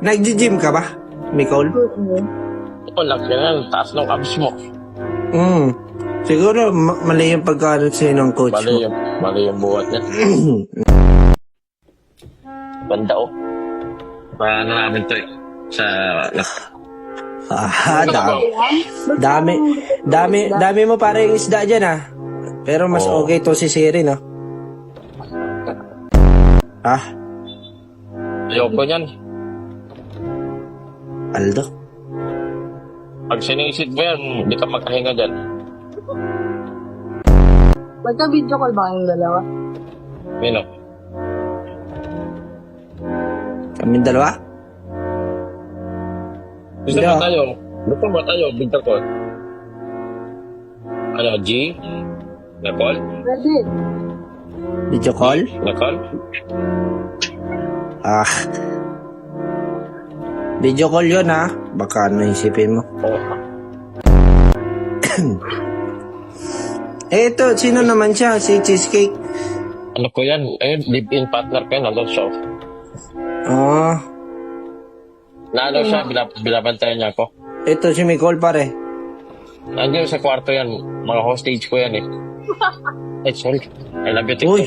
Nag-gym ka ba, Nicole? Laki na, taas ng abs mo. Siguro, mali yung pagkaroon sa'yo ng coach mo. Mali yung buhat niya. Banda oh. Paano namin to eh? Sa... Dami mo parang isda dyan Pero mas okay to si Siri, no? Ayoko niyan. Aldo? Pag sinisid mo yan, hindi ka makahinga dyan. Magka-video call ba kayong dalawa? Mino? Kaming dalawa? Gusto ba tayo? Video call? Ano, G? Nicole? Pwede. Video call? Nicole? Video call yun Baka ano isipin mo. Ito, sino naman siya? Si Cheesecake? Ano ko yan? Live-in partner ko yan. Nandun siya. Naano siya, binabantayan niya ako. Ito si Nicole pare. Nandiyan sa kwarto yan. Mga hostage ko yan eh. Sorry. I love you, TikTok. Uy,